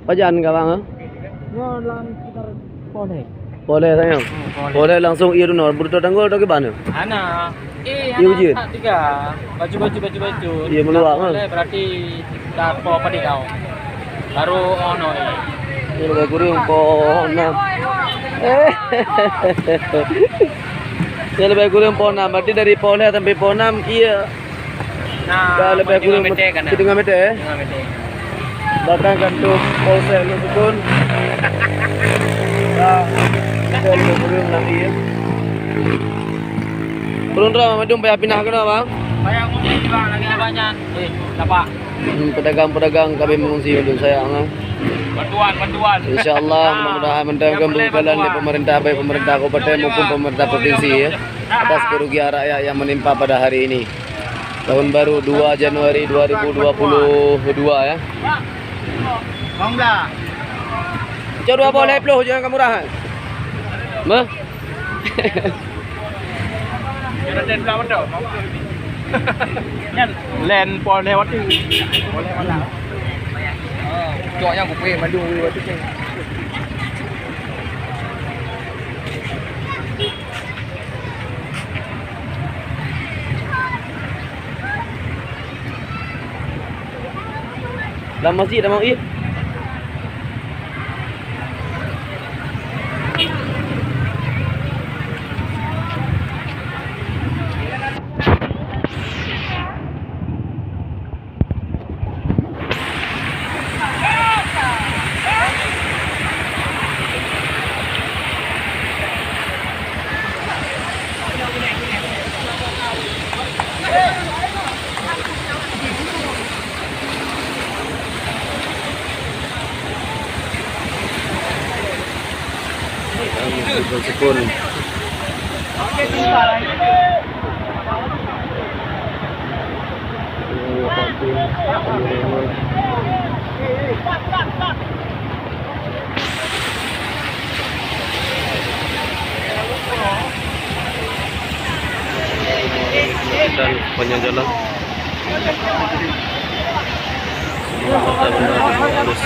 Pajan ka bang? Ya dalam sekitar Polek. Boleh sayang. Boleh langsung ieu no burto tanggul atau gimana? Ana. Iya, Uji. Tiga. Baju. Iya, meluak, kan? Boleh berarti dapo apa di kau. Baru ono. Ini lebih kurang pohon 6. Ini lebih kurang pohon 6. Berarti dari pohon 6 sampai pohon 6 iya. Nah, lebih kurang 3 meter ya. 3 meter. Datang kantor Polsek Lusukun. Nah, kita lebih kurang lagi ya. Turun ramah madum payah pindah ke mana bang? Bayang ngomong juga lagi banyak. Dapat. Pedagang-pedagang kami mengungsi untuk sayang. Bantuan. InsyaAllah mudah-mudahan mendapatkan pembelaan dari pemerintah baik pemerintah kabupaten maupun pemerintah provinsi ya, atas kerugian rakyat yang menimpa pada hari ini. Tahun baru 2 Januari 2022 ya. Bangga. Coba boleh peluh jangan kemurahan. Mah? Kira den berapa dah? Nyan len pol lewat tu. Boleh mana? Oh, cok yang kupe madu waktu tu. Dalam masjid dah mau i. Bersyukur. Dan panjang jalan. Harus